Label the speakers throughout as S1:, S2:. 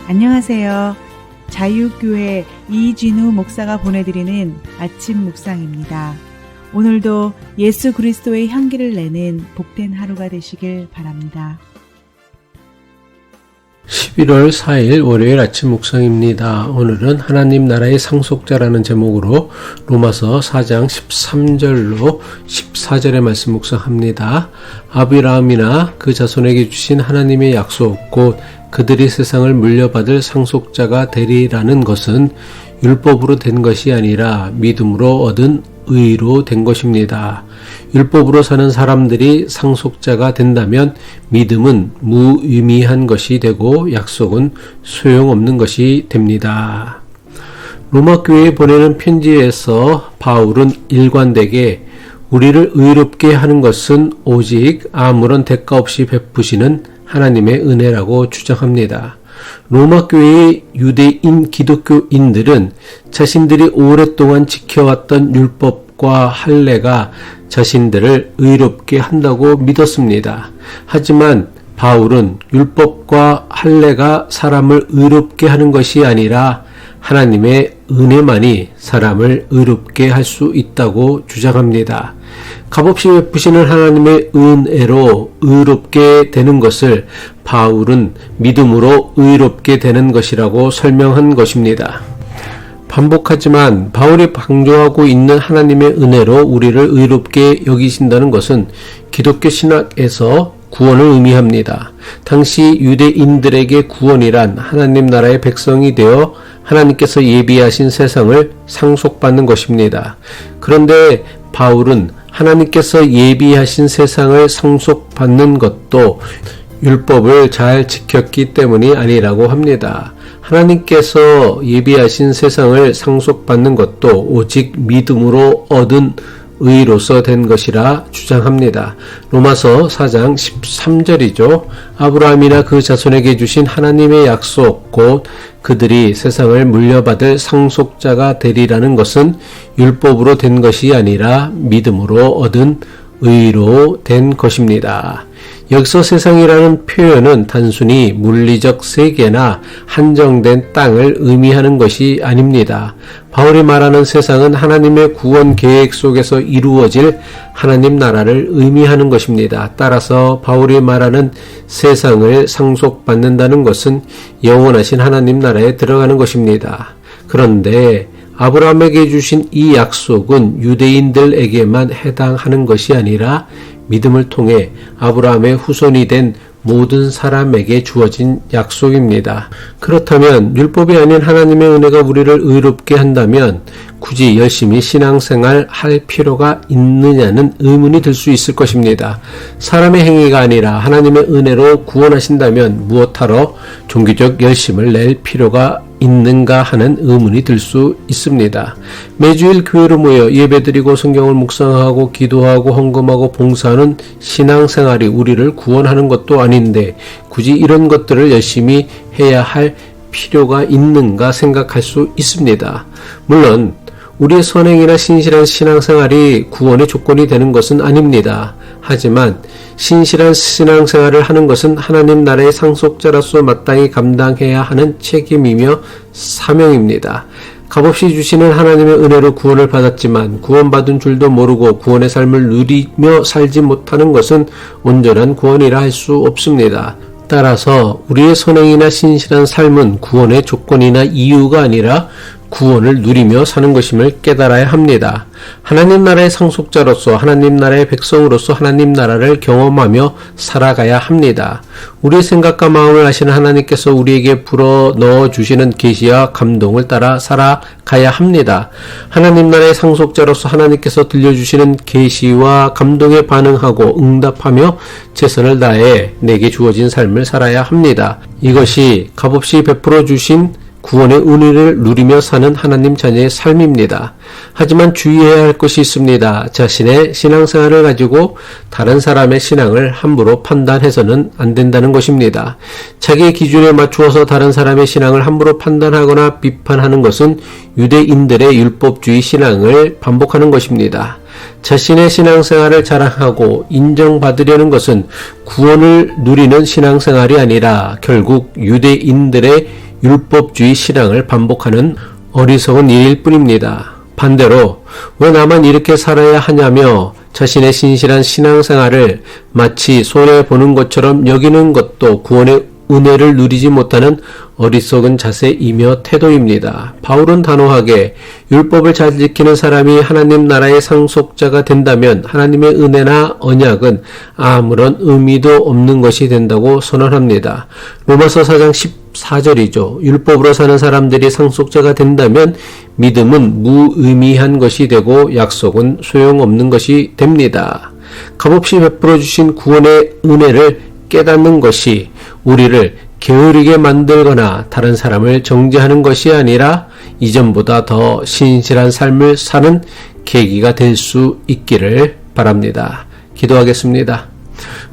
S1: 안녕하세요. 자유교회 이진우 목사가 보내드리는 아침 묵상입니다. 오늘도 예수 그리스도의 향기를 내는 복된 하루가 되시길 바랍니다.
S2: 11월 4일 월요일 아침 묵상입니다. 오늘은 하나님 나라의 상속자라는 제목으로 로마서 4장 13절로 14절의 말씀 묵상합니다. 아브라함이나 그 자손에게 주신 하나님의 약속 곧 그들이 세상을 물려받을 상속자가 되리라는 것은 율법으로 된 것이 아니라 믿음으로 얻은 의로 된 것입니다. 율법으로 사는 사람들이 상속자가 된다면 믿음은 무의미한 것이 되고 약속은 소용없는 것이 됩니다. 로마 교회에 보내는 편지에서 바울은 일관되게 우리를 의롭게 하는 것은 오직 아무런 대가 없이 베푸시는 하나님의 은혜라고 주장합니다. 로마 교회의 유대인 기독교인들은 자신들이 오랫동안 지켜왔던 율법과 할례가 자신들을 의롭게 한다고 믿었습니다. 하지만 바울은 율법과 할례가 사람을 의롭게 하는 것이 아니라 하나님의 은혜만이 사람을 의롭게 할 수 있다고 주장합니다. 값없이 베푸시는 하나님의 은혜로 의롭게 되는 것을 바울은 믿음으로 의롭게 되는 것이라고 설명한 것입니다. 반복하지만 바울이 강조하고 있는 하나님의 은혜로 우리를 의롭게 여기신다는 것은 기독교 신학에서 구원을 의미합니다. 당시 유대인들에게 구원이란 하나님 나라의 백성이 되어 하나님께서 예비하신 세상을 상속받는 것입니다. 그런데 바울은 하나님께서 예비하신 세상을 상속받는 것도 율법을 잘 지켰기 때문이 아니라고 합니다. 하나님께서 예비하신 세상을 상속받는 것도 오직 믿음으로 얻은 의로서 된 것이라 주장합니다. 로마서 4장 13절이죠. 아브라함이나 그 자손에게 주신 하나님의 약속 곧 그들이 세상을 물려받을 상속자가 되리라는 것은 율법으로 된 것이 아니라 믿음으로 얻은 의로 된 것입니다. 여기서 세상이라는 표현은 단순히 물리적 세계나 한정된 땅을 의미하는 것이 아닙니다. 바울이 말하는 세상은 하나님의 구원 계획 속에서 이루어질 하나님 나라를 의미하는 것입니다. 따라서 바울이 말하는 세상을 상속받는다는 것은 영원하신 하나님 나라에 들어가는 것입니다. 그런데 아브라함에게 주신 이 약속은 유대인들에게만 해당하는 것이 아니라 믿음을 통해 아브라함의 후손이 된 모든 사람에게 주어진 약속입니다. 그렇다면 율법이 아닌 하나님의 은혜가 우리를 의롭게 한다면 굳이 열심히 신앙생활 할 필요가 있느냐는 의문이 들 수 있을 것입니다. 사람의 행위가 아니라 하나님의 은혜로 구원하신다면 무엇하러 종교적 열심을 낼 필요가 있는가 하는 의문이 들 수 있습니다. 매주일 교회로 모여 예배드리고 성경을 묵상하고 기도하고 헌금하고 봉사하는 신앙생활이 우리를 구원하는 것도 아닌데 굳이 이런 것들을 열심히 해야 할 필요가 있는가 생각할 수 있습니다. 물론 우리의 선행이나 신실한 신앙생활이 구원의 조건이 되는 것은 아닙니다. 하지만 신실한 신앙생활을 하는 것은 하나님 나라의 상속자로서 마땅히 감당해야 하는 책임이며 사명입니다. 값없이 주시는 하나님의 은혜로 구원을 받았지만 구원받은 줄도 모르고 구원의 삶을 누리며 살지 못하는 것은 온전한 구원이라 할 수 없습니다. 따라서 우리의 선행이나 신실한 삶은 구원의 조건이나 이유가 아니라 구원을 누리며 사는 것임을 깨달아야 합니다. 하나님 나라의 상속자로서 하나님 나라의 백성으로서 하나님 나라를 경험하며 살아가야 합니다. 우리의 생각과 마음을 아시는 하나님께서 우리에게 불어 넣어주시는 계시와 감동을 따라 살아가야 합니다. 하나님 나라의 상속자로서 하나님께서 들려주시는 계시와 감동에 반응하고 응답하며 최선을 다해 내게 주어진 삶을 살아야 합니다. 이것이 값없이 베풀어 주신 구원의 은혜를 누리며 사는 하나님 자녀의 삶입니다. 하지만 주의해야 할 것이 있습니다. 자신의 신앙생활을 가지고 다른 사람의 신앙을 함부로 판단해서는 안 된다는 것입니다. 자기의 기준에 맞추어서 다른 사람의 신앙을 함부로 판단하거나 비판하는 것은 유대인들의 율법주의 신앙을 반복하는 것입니다. 자신의 신앙생활을 자랑하고 인정받으려는 것은 구원을 누리는 신앙생활이 아니라 결국 유대인들의 율법주의 신앙을 반복하는 어리석은 일일 뿐입니다. 반대로 왜 나만 이렇게 살아야 하냐며 자신의 신실한 신앙생활을 마치 손해보는 것처럼 여기는 것도 구원의 은혜를 누리지 못하는 어리석은 자세이며 태도입니다. 바울은 단호하게 율법을 잘 지키는 사람이 하나님 나라의 상속자가 된다면 하나님의 은혜나 언약은 아무런 의미도 없는 것이 된다고 선언합니다. 로마서 4장 14절이죠. 율법으로 사는 사람들이 상속자가 된다면 믿음은 무의미한 것이 되고 약속은 소용없는 것이 됩니다. 값없이 베풀어 주신 구원의 은혜를 깨닫는 것이 우리를 게으르게 만들거나 다른 사람을 정죄하는 것이 아니라 이전보다 더 신실한 삶을 사는 계기가 될 수 있기를 바랍니다. 기도하겠습니다.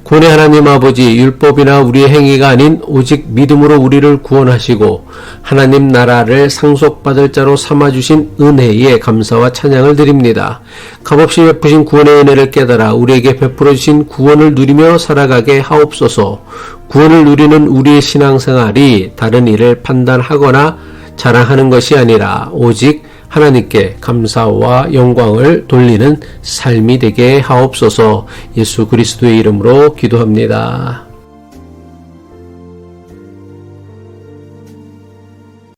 S2: 구원의 하나님 아버지, 율법이나 우리의 행위가 아닌 오직 믿음으로 우리를 구원하시고 하나님 나라를 상속받을 자로 삼아주신 은혜에 감사와 찬양을 드립니다. 값없이 베푸신 구원의 은혜를 깨달아 우리에게 베풀어 주신 구원을 누리며 살아가게 하옵소서. 구원을 누리는 우리의 신앙생활이 다른 일을 판단하거나 자랑하는 것이 아니라 오직 하나님께 감사와 영광을 돌리는 삶이 되게 하옵소서. 예수 그리스도의 이름으로 기도합니다.